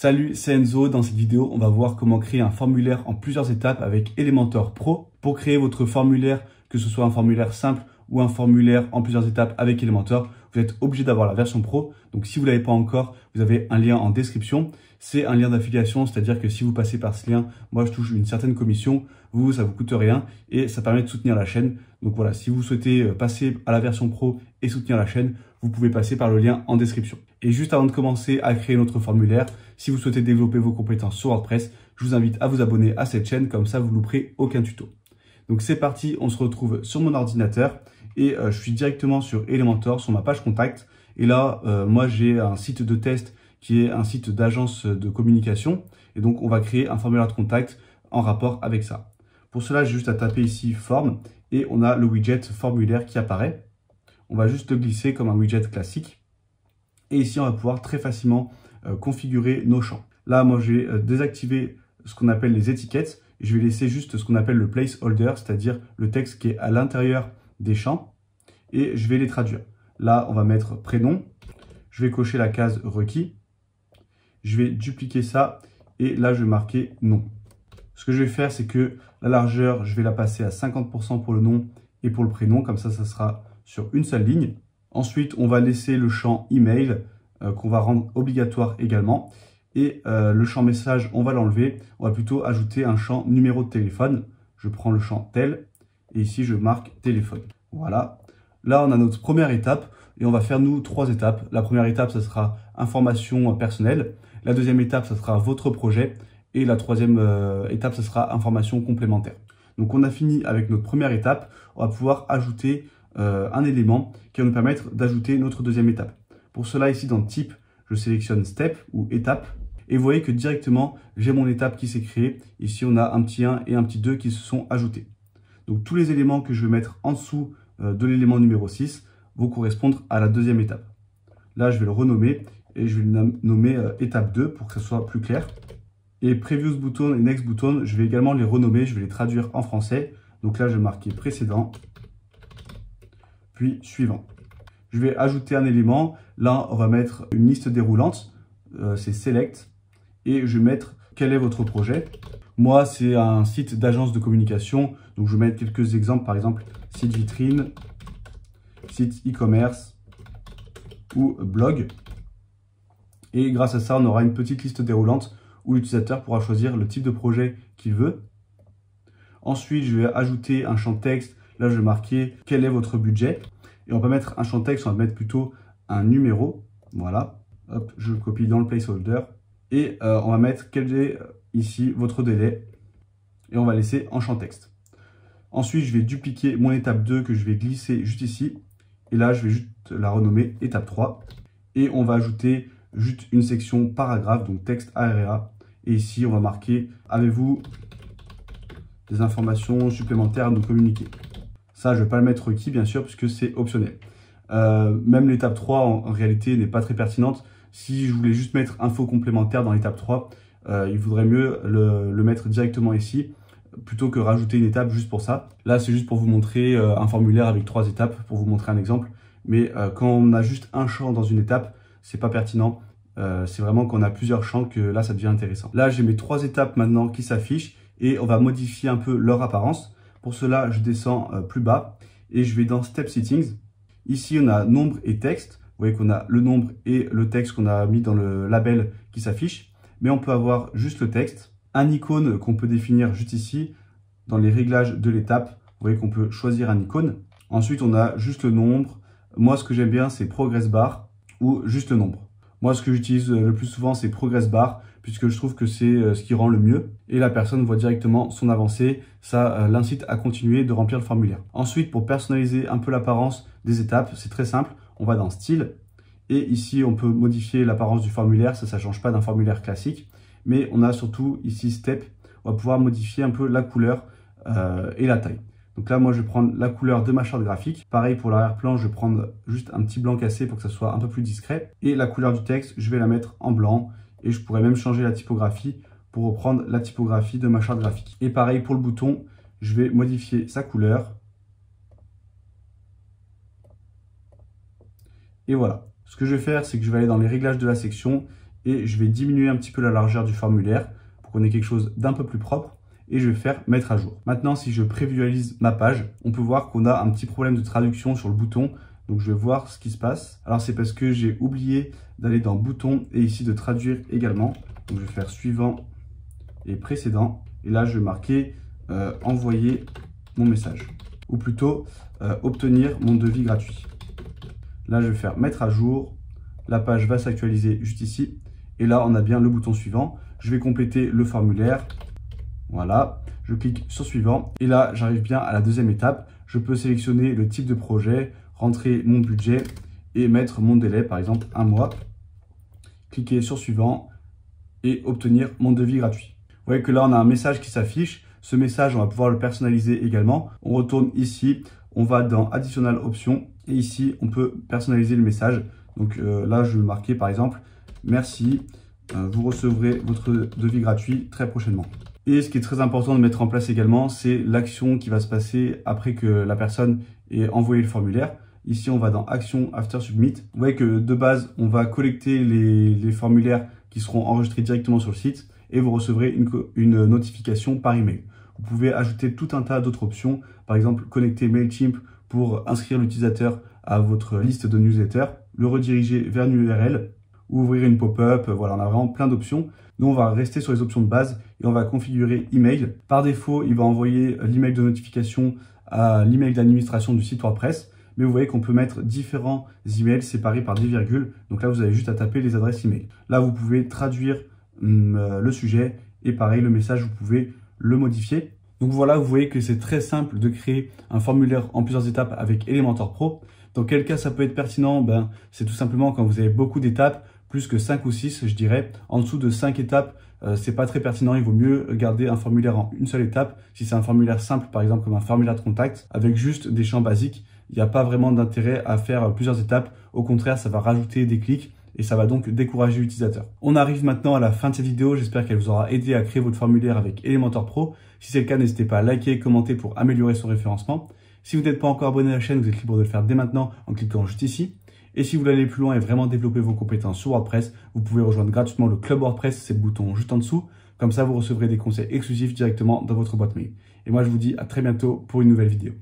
Salut, c'est Enzo. Dans cette vidéo, on va voir comment créer un formulaire en plusieurs étapes avec Elementor Pro. Pour créer votre formulaire, que ce soit un formulaire simple ou un formulaire en plusieurs étapes avec Elementor, vous êtes obligé d'avoir la version Pro. Donc si vous ne l'avez pas encore, vous avez un lien en description. C'est un lien d'affiliation, c'est-à-dire que si vous passez par ce lien, moi je touche une certaine commission, vous, ça vous coûte rien et ça permet de soutenir la chaîne. Donc voilà, si vous souhaitez passer à la version Pro et soutenir la chaîne, vous pouvez passer par le lien en description. Et juste avant de commencer à créer notre formulaire, si vous souhaitez développer vos compétences sur WordPress, je vous invite à vous abonner à cette chaîne, comme ça vous ne louperez aucun tuto. Donc c'est parti, on se retrouve sur mon ordinateur et je suis directement sur Elementor, sur ma page contact. Et là, moi j'ai un site de test qui est un site d'agence de communication. Et donc on va créer un formulaire de contact en rapport avec ça. Pour cela, j'ai juste à taper ici forme et on a le widget formulaire qui apparaît. On va juste le glisser comme un widget classique. Et ici, on va pouvoir très facilement configurer nos champs. Là, moi, j'ai désactivé ce qu'on appelle les étiquettes. Je vais laisser juste ce qu'on appelle le placeholder, c'est-à-dire le texte qui est à l'intérieur des champs. Et je vais les traduire. Là, on va mettre prénom. Je vais cocher la case requis. Je vais dupliquer ça. Et là, je vais marquer nom. Ce que je vais faire, c'est que la largeur, je vais la passer à 50% pour le nom et pour le prénom. Comme ça sera sur une seule ligne. Ensuite, on va laisser le champ email qu'on va rendre obligatoire également. Et le champ message, on va l'enlever. On va plutôt ajouter un champ numéro de téléphone. Je prends le champ tel et ici, je marque téléphone. Voilà. Là, on a notre première étape et on va faire nous 3 étapes. La première étape, ça sera information personnelle. La deuxième étape, ça sera votre projet. Et la troisième étape, ça sera information complémentaire. Donc, on a fini avec notre première étape. On va pouvoir ajouter un élément qui va nous permettre d'ajouter notre deuxième étape. Pour cela, ici dans type, je sélectionne step ou étape et vous voyez que directement, j'ai mon étape qui s'est créée. Ici, on a un petit 1 et un petit 2 qui se sont ajoutés. Donc, tous les éléments que je vais mettre en dessous de l'élément numéro 6 vont correspondre à la deuxième étape. Là, je vais le renommer et je vais le nommer étape 2 pour que ce soit plus clair. Et Previous Button et Next Button, je vais également les renommer, je vais les traduire en français. Donc là, je vais marquer précédent, puis suivant. Je vais ajouter un élément. Là, on va mettre une liste déroulante. C'est Select. Et je vais mettre quel est votre projet. Moi, c'est un site d'agence de communication. Donc, je vais mettre quelques exemples. Par exemple, site vitrine, site e-commerce ou blog. Et grâce à ça, on aura une petite liste déroulante où l'utilisateur pourra choisir le type de projet qu'il veut. Ensuite, je vais ajouter un champ texte. Là, je vais marquer quel est votre budget. Et on va mettre un champ texte, on va mettre plutôt un numéro. Voilà. Hop, je le copie dans le placeholder. Et on va mettre quel est ici votre délai. Et on va laisser en champ texte. Ensuite, je vais dupliquer mon étape 2 que je vais glisser juste ici. Et là, je vais juste la renommer étape 3. Et on va ajouter juste une section paragraphe, donc texte AREA. Et ici, on va marquer « Avez-vous des informations supplémentaires à nous communiquer ?» Ça, je ne vais pas le mettre requis, bien sûr, puisque c'est optionnel. Même l'étape 3, en réalité, n'est pas très pertinente. Si je voulais juste mettre info complémentaire dans l'étape 3, il vaudrait mieux le mettre directement ici, plutôt que rajouter une étape juste pour ça. Là, c'est juste pour vous montrer un formulaire avec 3 étapes, pour vous montrer un exemple. Mais quand on a juste un champ dans une étape, c'est pas pertinent. C'est vraiment quand on a plusieurs champs que là, ça devient intéressant. Là, j'ai mes 3 étapes maintenant qui s'affichent et on va modifier un peu leur apparence. Pour cela, je descends plus bas et je vais dans Step Settings. Ici, on a nombre et texte. Vous voyez qu'on a le nombre et le texte qu'on a mis dans le label qui s'affiche. Mais on peut avoir juste le texte. Un icône qu'on peut définir juste ici dans les réglages de l'étape. Vous voyez qu'on peut choisir un icône. Ensuite, on a juste le nombre. Moi, ce que j'aime bien, c'est Progress Bar ou juste le nombre. Moi, ce que j'utilise le plus souvent, c'est Progress Bar, puisque je trouve que c'est ce qui rend le mieux. Et la personne voit directement son avancée. Ça l'incite à continuer de remplir le formulaire. Ensuite, pour personnaliser un peu l'apparence des étapes, c'est très simple. On va dans Style. Et ici, on peut modifier l'apparence du formulaire. Ça ne change pas d'un formulaire classique. Mais on a surtout ici Step. On va pouvoir modifier un peu la couleur et la taille. Donc là, moi, je vais prendre la couleur de ma charte graphique. Pareil pour l'arrière-plan, je vais prendre juste un petit blanc cassé pour que ça soit un peu plus discret. Et la couleur du texte, je vais la mettre en blanc. Et je pourrais même changer la typographie pour reprendre la typographie de ma charte graphique. Et pareil pour le bouton, je vais modifier sa couleur. Et voilà. Ce que je vais faire, c'est que je vais aller dans les réglages de la section et je vais diminuer un petit peu la largeur du formulaire pour qu'on ait quelque chose d'un peu plus propre et je vais faire mettre à jour. Maintenant, si je prévisualise ma page, on peut voir qu'on a un petit problème de traduction sur le bouton. Donc, je vais voir ce qui se passe. Alors, c'est parce que j'ai oublié d'aller dans bouton et ici de traduire également. Donc, je vais faire suivant et précédent. Et là, je vais marquer envoyer mon message. Ou plutôt obtenir mon devis gratuit. Là, je vais faire mettre à jour. La page va s'actualiser juste ici. Et là, on a bien le bouton suivant. Je vais compléter le formulaire. Voilà, je clique sur suivant. Et là, j'arrive bien à la deuxième étape. Je peux sélectionner le type de projet, rentrer mon budget et mettre mon délai, par exemple 1 mois. Cliquer sur suivant et obtenir mon devis gratuit. Vous voyez que là, on a un message qui s'affiche. Ce message, on va pouvoir le personnaliser également. On retourne ici, on va dans Additional Options et ici, on peut personnaliser le message. Donc là, je vais marquer par exemple, merci, vous recevrez votre devis gratuit très prochainement. Et ce qui est très important de mettre en place également, c'est l'action qui va se passer après que la personne ait envoyé le formulaire. Ici, on va dans Action After Submit. Vous voyez que de base, on va collecter les formulaires qui seront enregistrés directement sur le site et vous recevrez une notification par email. Vous pouvez ajouter tout un tas d'autres options. Par exemple, connecter MailChimp pour inscrire l'utilisateur à votre liste de newsletters, le rediriger vers une URL, ou ouvrir une pop-up. Voilà, on a vraiment plein d'options. Nous, on va rester sur les options de base et on va configurer email. Par défaut, il va envoyer l'email de notification à l'email d'administration du site WordPress. Mais vous voyez qu'on peut mettre différents emails séparés par des virgules. Donc là, vous avez juste à taper les adresses email. Là, vous pouvez traduire le sujet et pareil, le message, vous pouvez le modifier. Donc voilà, vous voyez que c'est très simple de créer un formulaire en plusieurs étapes avec Elementor Pro. Dans quel cas ça peut être pertinent? C'est tout simplement quand vous avez beaucoup d'étapes, plus que 5 ou 6, je dirais. En dessous de 5 étapes, c'est pas très pertinent. Il vaut mieux garder un formulaire en une seule étape. Si c'est un formulaire simple, par exemple, comme un formulaire de contact, avec juste des champs basiques, il n'y a pas vraiment d'intérêt à faire plusieurs étapes. Au contraire, ça va rajouter des clics et ça va donc décourager l'utilisateur. On arrive maintenant à la fin de cette vidéo. J'espère qu'elle vous aura aidé à créer votre formulaire avec Elementor Pro. Si c'est le cas, n'hésitez pas à liker et commenter pour améliorer son référencement. Si vous n'êtes pas encore abonné à la chaîne, vous êtes libre de le faire dès maintenant en cliquant juste ici. Et si vous voulez aller plus loin et vraiment développer vos compétences sur WordPress, vous pouvez rejoindre gratuitement le Club WordPress, c'est le bouton juste en dessous. Comme ça, vous recevrez des conseils exclusifs directement dans votre boîte mail. Et moi, je vous dis à très bientôt pour une nouvelle vidéo.